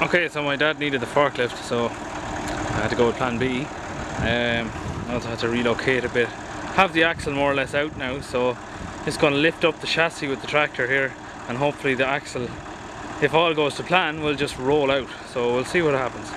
Okay, so my dad needed the forklift, so I had to go with plan B. I also had to relocate a bit. Have the axle more or less out now, so just going to lift up the chassis with the tractor here, and hopefully the axle, if all goes to plan, will just roll out. So we'll see what happens.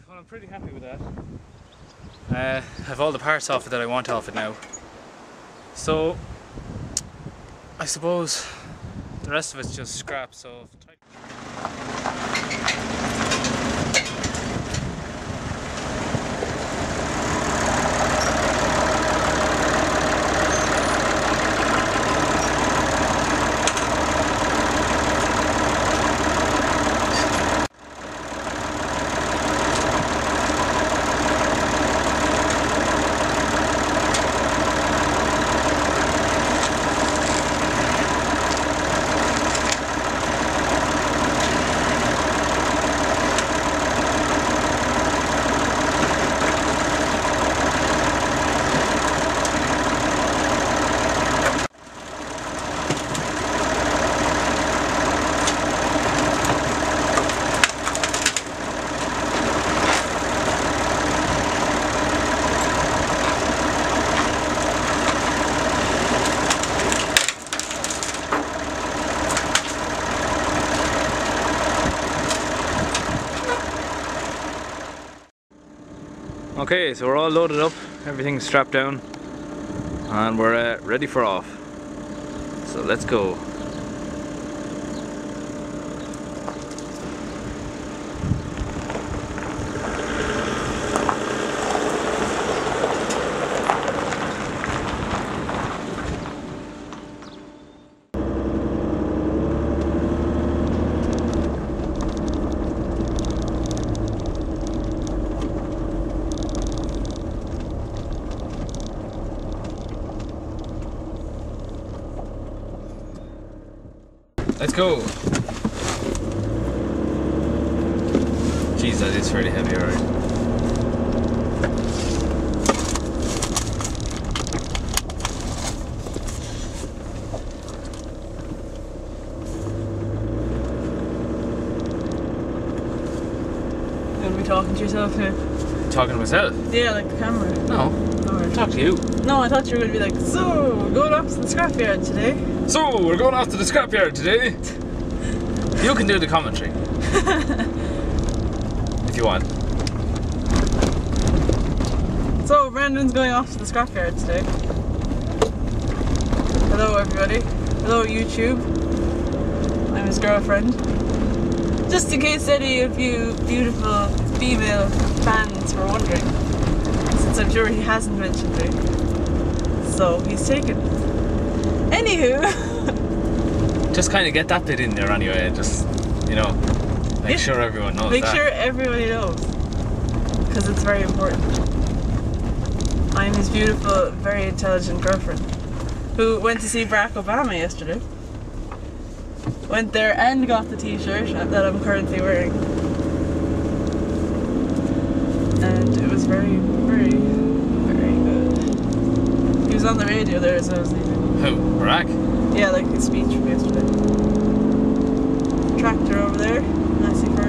Well, I'm pretty happy with that. I have all the parts off it that I want off it now. So, I suppose the rest of it's just scrap, so... Okay, so we're all loaded up, everything's strapped down, and we're ready for off. So let's go. Let's go! Jeez, that is fairly heavy, alright. You want to be talking to yourself now? Talking to myself? Yeah, like the camera. No. Talk to you. No, I thought you were going to be like, so, we're going off to the scrapyard today. So, we're going off to the scrapyard today. You can do the commentary. If you want. So, Brandon's going off to the scrapyard today. Hello everybody. Hello YouTube. I'm his girlfriend. Just in case any of you beautiful female fans were wondering. Since I'm sure he hasn't mentioned me. So, he's taken. Anywho. Just kind of get that bit in there anyway, just, you know, make sure everyone knows that. Make sure everybody knows. Because it's very important. I'm his beautiful, very intelligent girlfriend. Who went to see Barack Obama yesterday. Went there and got the t-shirt that I'm currently wearing. And it was very, very, very good. He was on the radio there as I was leaving. Who? Barack? Yeah, like his speech from yesterday. Tractor over there, nicely for